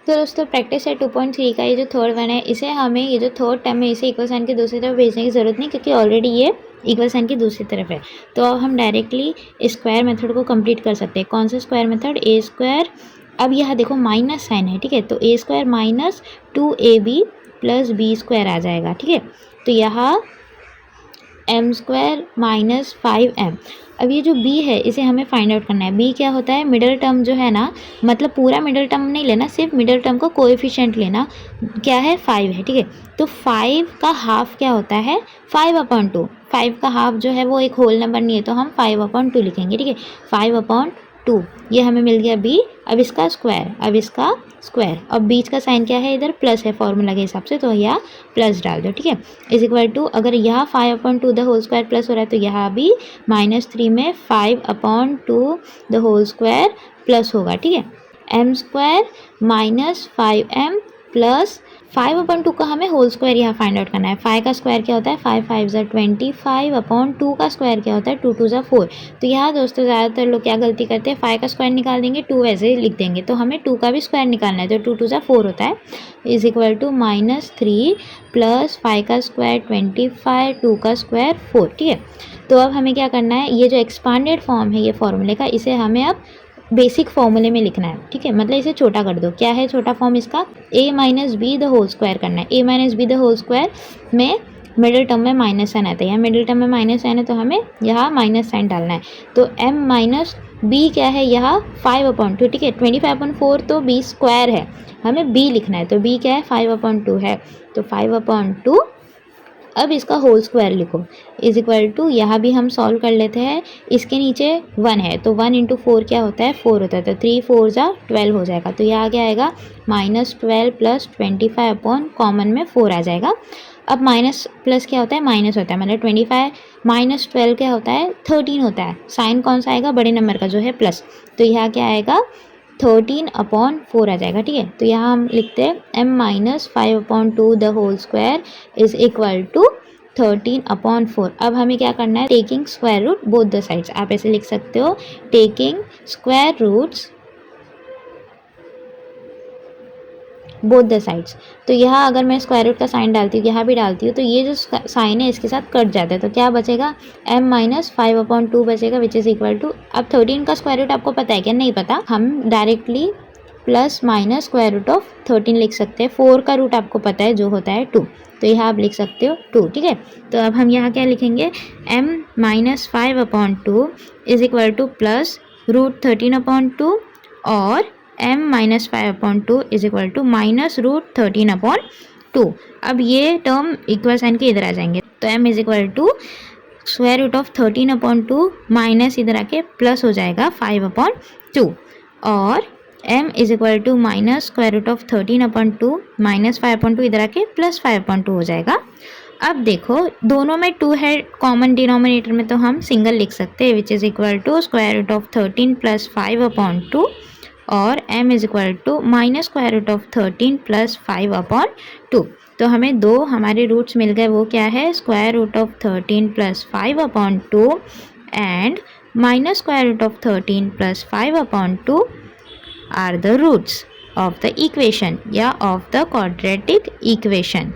तो दोस्तों प्रैक्टिस है 2.3 का ये जो थर्ड वन है, इसे हमें ये जो थर्ड टर्म है इसे इक्वल साइन की दूसरी तरफ भेजने की ज़रूरत नहीं, क्योंकि ऑलरेडी ये इक्वल साइन की दूसरी तरफ है। तो अब हम डायरेक्टली स्क्वायर मेथड को कंप्लीट कर सकते हैं। कौन सा स्क्वायर मेथड? ए स्क्वायर। अब यहाँ देखो माइनस साइन है, ठीक है, तो a square minus 2ab plus b square आ जाएगा, ठीक है। तो यहाँ एम स्क्वायर माइनस 5m। अब ये जो b है इसे हमें फाइंड आउट करना है। b क्या होता है? मिडल टर्म जो है ना, मतलब पूरा मिडल टर्म नहीं लेना, सिर्फ मिडल टर्म का कोएफिशिएंट लेना। क्या है? 5 है, ठीक है। तो 5 का हाफ क्या होता है? 5/2। 5 का हाफ जो है वो एक होल नंबर नहीं है, तो हम 5/2 लिखेंगे, ठीक है। 5/2 ये हमें मिल गया b। अब इसका स्क्वायर, अब इसका स्क्वायर, अब बीच का साइन क्या है? इधर प्लस है फॉर्मूला के हिसाब से, तो यहाँ प्लस डाल दो, ठीक है। इज इक्वल टू, अगर यहाँ 5/2 द होल स्क्वायर प्लस हो रहा है तो यहाँ भी -3 में 5/2 द होल स्क्वायर प्लस होगा, ठीक है। M square minus 5m plus 5/2 का हमें होल स्क्वायर यहाँ फाइंड आउट करना है। 5 का स्क्वायर क्या होता है? 5 5 25/2 का स्क्वायर क्या होता है? 2 2 4। तो यहाँ दोस्तों ज़्यादातर लोग क्या गलती करते हैं? 5 का स्क्वायर निकाल देंगे, 2 ऐसे ही लिख देंगे। तो हमें 2 का भी स्क्वायर निकालना है, तो 2 2 4 होता है। इज इक्वल टू -3 प्लस 5 का स्क्वायर 25, 2 का स्क्वायर 4, ठीक है। तो अब हमें क्या करना है? ये जो एक्सपांडेड फॉर्म है ये फॉर्मूले का, इसे हमें अब बेसिक फॉर्मूले में लिखना है, ठीक है। मतलब इसे छोटा कर दो। क्या है छोटा फॉर्म इसका? a minus B the whole square करना है। a minus B the whole square में मिडिल टर्म में माइनस साइन आता है, यहाँ मिडिल टर्म में माइनस साइन है तो हमें यहाँ माइनस साइन डालना है। तो m माइनस b क्या है? यहाँ 5/2, ठीक है। 25/4 तो b स्क्वायर है, हमें b लिखना है, तो b क्या है? 5/2 है, तो 5/2। अब इसका होल स्क्वायर लिखो। इज इक्वल टू, यहाँ भी हम सॉल्व कर लेते हैं। इसके नीचे 1 है, तो 1 × 4 क्या होता है? 4 होता है, तो 3 4 जा 12 हो जाएगा। तो यहाँ क्या आएगा? -12 प्लस 25 अपॉन कॉमन में 4 आ जाएगा। अब माइनस प्लस क्या होता है? माइनस होता है, मतलब 25 -12 क्या होता है? 13 होता है। साइन कौन सा आएगा? बड़े नंबर का जो है प्लस। तो यहाँ क्या आएगा? 13/4 आ जाएगा, ठीक है। तो यहाँ हम लिखते हैं m minus 5/2 the whole square is equal to 13/4। अब हमें क्या करना है? Taking square root both the sides. आप ऐसे लिख सकते हो, taking square roots both the sides. तो यहाँ अगर मैं स्क्वायर रूट का साइन डालती हूँ, यहाँ भी डालती हूँ, तो ये जो साइन है इसके साथ कट जाता है, तो क्या बचेगा? m माइनस 5/2 बचेगा, विच इज़ इक्वल टू, अब 13 का स्क्वायर रूट आपको पता है क्या? नहीं पता। हम directly plus minus square root of 13 लिख सकते हैं। 4 का रूट आपको पता है जो होता है 2, तो यहाँ आप लिख सकते हो 2, ठीक है। तो अब हम यहाँ क्या लिखेंगे? m minus 5/2 is equal to plus √13/2 और m minus 5/2 is equal to minus √13/2। अब ये टर्म इक्वल साइन के इधर आ जाएंगे, तो m is equal to square root of 13/2 minus इधर आके प्लस हो जाएगा 5/2, और m is equal to minus square root of 13/2 minus 5/2 इधर आके प्लस 5/2 हो जाएगा। अब देखो दोनों में 2 है कॉमन डिनोमिनेटर में, तो हम सिंगल लिख सकते हैं, which is equal to square root of 13 plus 5/2 और m is equal to minus square root of 13 plus 5/2। तो हमें दो हमारे रूट्स मिल गए, वो क्या है? Square root of 13 plus 5/2 and minus square root of 13 plus 5/2 are the roots of the equation या of the quadratic equation।